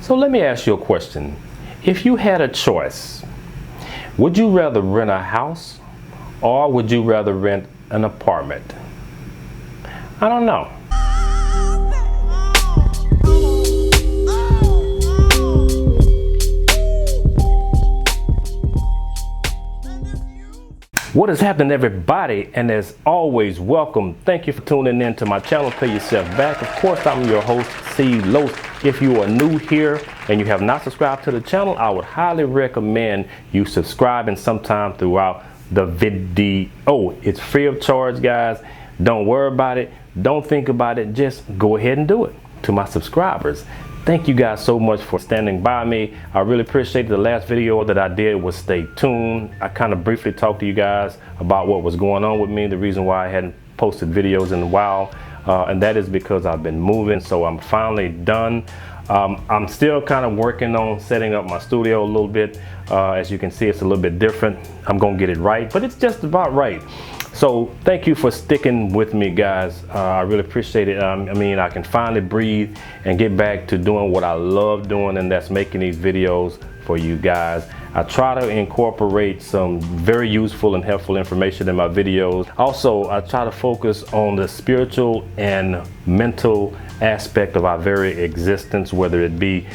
So let me ask you a question. If you had a choice, would you rather rent a house or would you rather rent an apartment? I don't know. What is happening, everybody? And as always, welcome. Thank you for tuning in to my channel, Pay Yourself Back. Of course, I'm your host, C. Los. If you are new here and you have not subscribed to the channel, I would highly recommend you subscribing sometime throughout the video. It's free of charge, guys. Don't worry about it. Don't think about it. Just go ahead and do it. To my subscribers, thank you guys so much for standing by me. I really appreciate the last video that I did was Stay Tuned. I kind of briefly talked to you guys about what was going on with me, the reason why I hadn't posted videos in a while, and that is because I've been moving, so I'm finally done. I'm still kind of working on setting up my studio a little bit. As you can see, it's a little bit different. I'm gonna get it right, but it's just about right. So thank you for sticking with me, guys. I really appreciate it. I mean, I can finally breathe and get back to doing what I love doing, and that's making these videos for you guys. I try to incorporate some very useful and helpful information in my videos. Also, I try to focus on the spiritual and mental aspect of our very existence, whether it be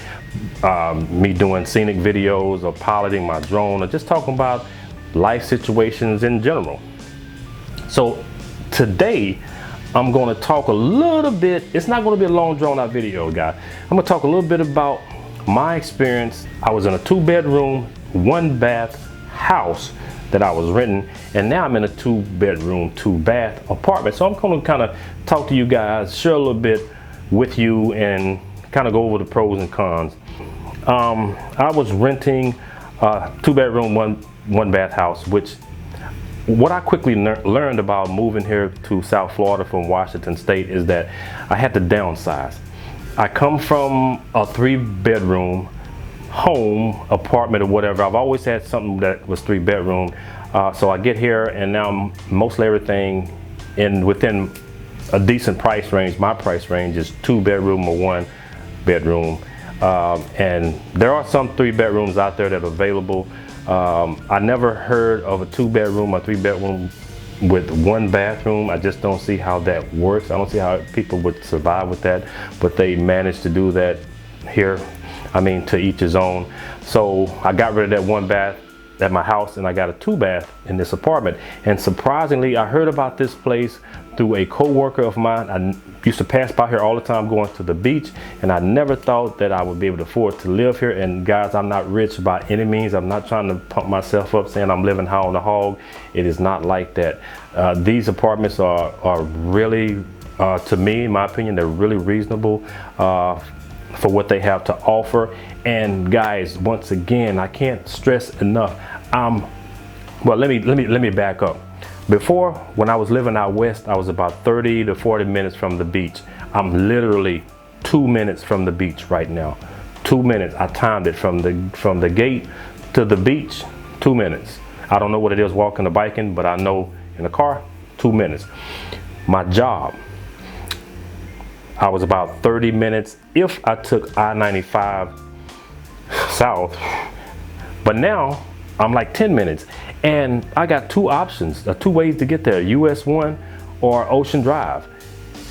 me doing scenic videos or piloting my drone or just talking about life situations in general. So today I'm going to talk a little bit. It's not going to be a long drawn out video, guys. I'm going to talk a little bit about my experience. I was in a 2-bedroom, 1-bath house that I was renting, and now I'm in a 2-bedroom, 2-bath apartment. So I'm going to kind of talk to you guys, share a little bit with you, and kind of go over the pros and cons. I was renting a 2-bedroom, 1-bath house, which what I quickly learned about moving here to South Florida from Washington State is that I had to downsize. I come from a 3-bedroom home, apartment, or whatever. I've always had something that was 3-bedroom. So I get here and now mostly everything within a decent price range. My price range is 2-bedroom or 1-bedroom. And there are some 3-bedrooms out there that are available. I never heard of a 2-bedroom or 3-bedroom with 1 bathroom. I just don't see how that works. I don't see how people would survive with that, but they managed to do that here. I mean, to each his own. So I got rid of that 1 bath at my house and I got a 2-bath in this apartment. And surprisingly, I heard about this place through a co-worker of mine. I used to pass by here all the time going to the beach, and I never thought that I would be able to afford to live here. And guys, I'm not rich by any means. I'm not trying to pump myself up saying I'm living high on the hog. It is not like that. These apartments are really, to me, in my opinion, they're really reasonable for what they have to offer. And guys, once again, I can't stress enough. Well, let me back up. Before, when I was living out west, I was about 30 to 40 minutes from the beach. I'm literally 2 minutes from the beach right now. 2 minutes. I timed it from the gate to the beach, 2 minutes. I don't know what it is walking or biking, but I know in a car, 2 minutes. My job, I was about 30 minutes if I took I-95 south, but now I'm like 10 minutes. And I got 2 options, 2 ways to get there, US 1 or Ocean Drive.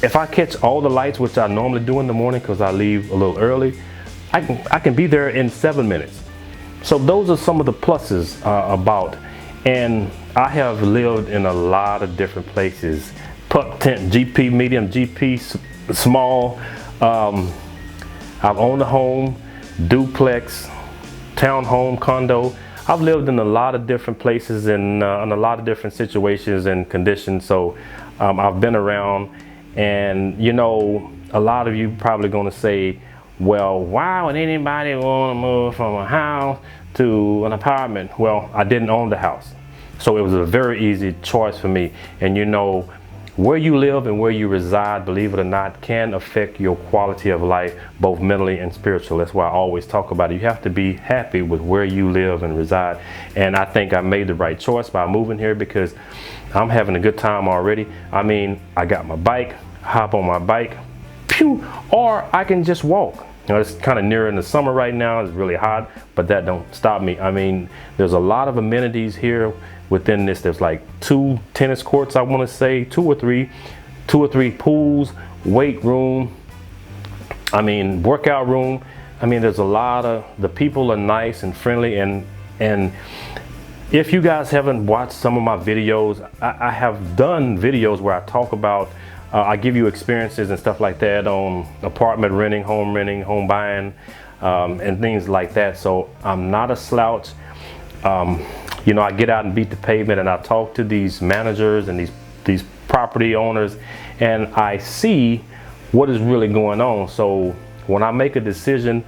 If I catch all the lights, which I normally do in the morning because I leave a little early, I can be there in 7 minutes. So those are some of the pluses about. And I have lived in a lot of different places. Pup tent, GP medium, GP small. I've owned a home, duplex, townhome, condo. I've lived in a lot of different places and in a lot of different situations and conditions. So I've been around, and you know, a lot of you probably going to say, well, why would anybody want to move from a house to an apartment? Well, I didn't own the house, so it was a very easy choice for me. And you know, where you live and where you reside, believe it or not, can affect your quality of life, both mentally and spiritual. That's why I always talk about it. You have to be happy with where you live and reside. And I think I made the right choice by moving here because I'm having a good time already. I mean, I got my bike, hop on my bike, pew, or I can just walk. You know, it's kind of near in the summer right now. It's really hot, but that don't stop me. I mean, there's a lot of amenities here within this. There's like 2 tennis courts, I want to say, 2 or 3 pools, weight room, I mean, workout room. I mean, there's a lot of, the people are nice and friendly, and if you guys haven't watched some of my videos, I have done videos where I talk about I give you experiences and stuff like that on apartment renting, home buying, and things like that. So I'm not a slouch. You know, I get out and beat the pavement, and I talk to these managers and these property owners, and I see what is really going on. So when I make a decision,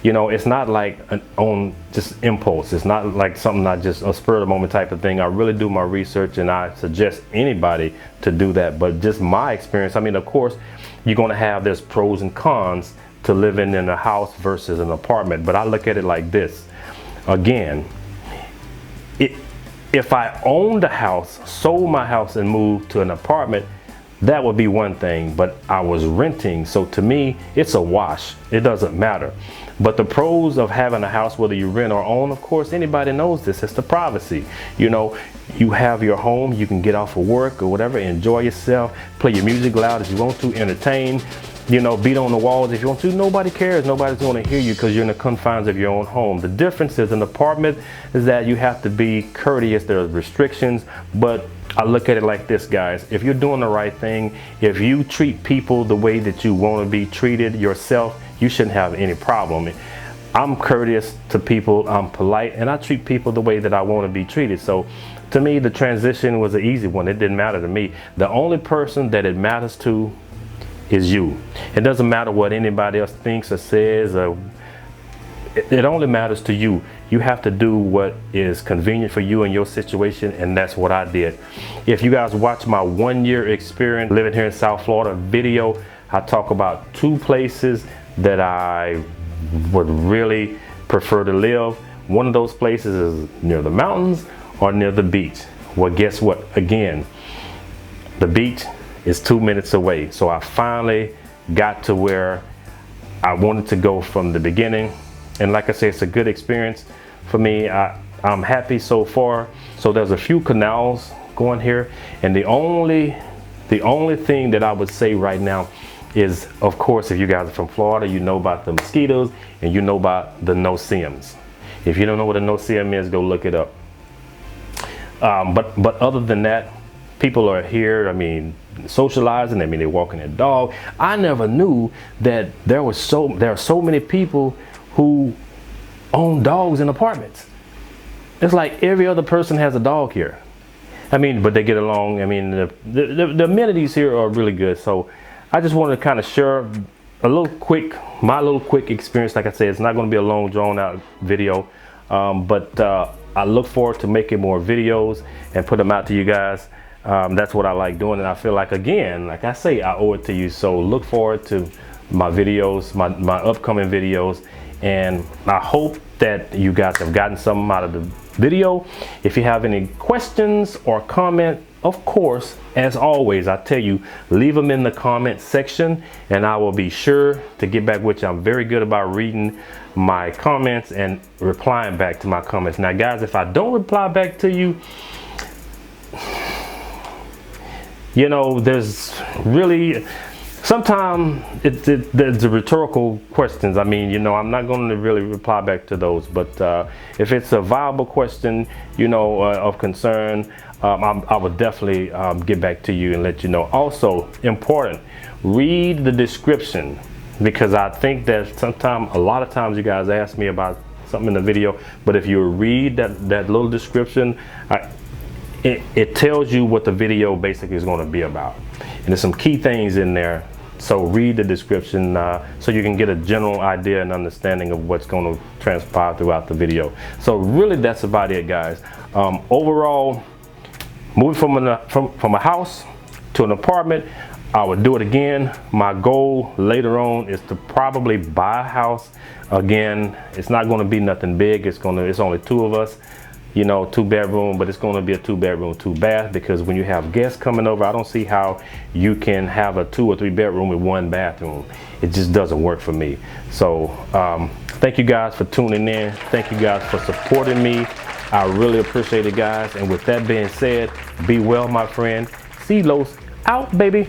you know, it's not like on just impulse. It's not like something, not just a spur of the moment type of thing. I really do my research, and I suggest anybody to do that. But just my experience, I mean, of course, you're going to have, there's pros and cons to living in a house versus an apartment. But I look at it like this. Again, if I owned a house, sold my house and moved to an apartment, that would be one thing, but I was renting. So to me, it's a wash. It doesn't matter. But the pros of having a house, whether you rent or own, of course, anybody knows this, it's the privacy. You know, you have your home, you can get off of work or whatever, enjoy yourself, play your music loud as you want to, entertain, you know, beat on the walls if you want to. Nobody cares. Nobody's going to hear you because you're in the confines of your own home. The difference is, an apartment is that you have to be courteous. There are restrictions, but I look at it like this, guys. If you're doing the right thing, if you treat people the way that you want to be treated yourself, you shouldn't have any problem. I'm courteous to people, I'm polite, and I treat people the way that I want to be treated. So to me, the transition was an easy one. It didn't matter to me. The only person that it matters to is you. It doesn't matter what anybody else thinks or says, or it only matters to you. You have to do what is convenient for you and your situation, and that's what I did. If you guys watch my 1-year experience living here in South Florida video, I talk about 2 places that I would really prefer to live. One of those places is near the mountains or near the beach. Well, guess what? Again, the beach is 2 minutes away. So I finally got to where I wanted to go from the beginning. And like I said, it's a good experience for me. I'm happy so far. So there's a few canals going here, and the only thing that I would say right now is, of course, if you guys are from Florida, you know about the mosquitoes and you know about the no-see-ums. If you don't know what a no-see-um is, go look it up. But other than that, people are here, I mean, socializing. I mean, they're walking their dog. I never knew that there are so many people who own dogs in apartments. It's like every other person has a dog here. I mean, but they get along. I mean, the amenities here are really good. So I just wanted to kind of share my little quick experience. Like I said, it's not going to be a long, drawn out video, but I look forward to making more videos and put them out to you guys. That's what I like doing, and I feel like, again, like I say, I owe it to you. So look forward to my videos, my upcoming videos, and I hope that you guys have gotten something out of the video. If you have any questions or comment, of course, as always, I tell you, leave them in the comment section, and I will be sure to get back with you. I'm very good about reading my comments and replying back to my comments. Now, guys, if I don't reply back to you, you know, there's really, sometimes there's the rhetorical questions. I mean, you know, I'm not going to really reply back to those, but if it's a viable question, you know, of concern, I would definitely get back to you and let you know. Also, important, read the description, because I think that a lot of times you guys ask me about something in the video, but if you read that little description, it tells you what the video basically is going to be about. And there's some key things in there. So read the description so you can get a general idea and understanding of what's going to transpire throughout the video. So really, that's about it, guys. Overall, moving from a house to an apartment, I would do it again. My goal later on is to probably buy a house. Again, it's not going to be nothing big. It's only 2 of us. you know, 2-bedroom, but it's going to be a 2-bedroom, 2-bath, because when you have guests coming over, I don't see how you can have a 2 or 3-bedroom with 1 bathroom. It just doesn't work for me. So thank you guys for tuning in. Thank you guys for supporting me. I really appreciate it, guys. And with that being said, be well, my friend. See Los out, baby.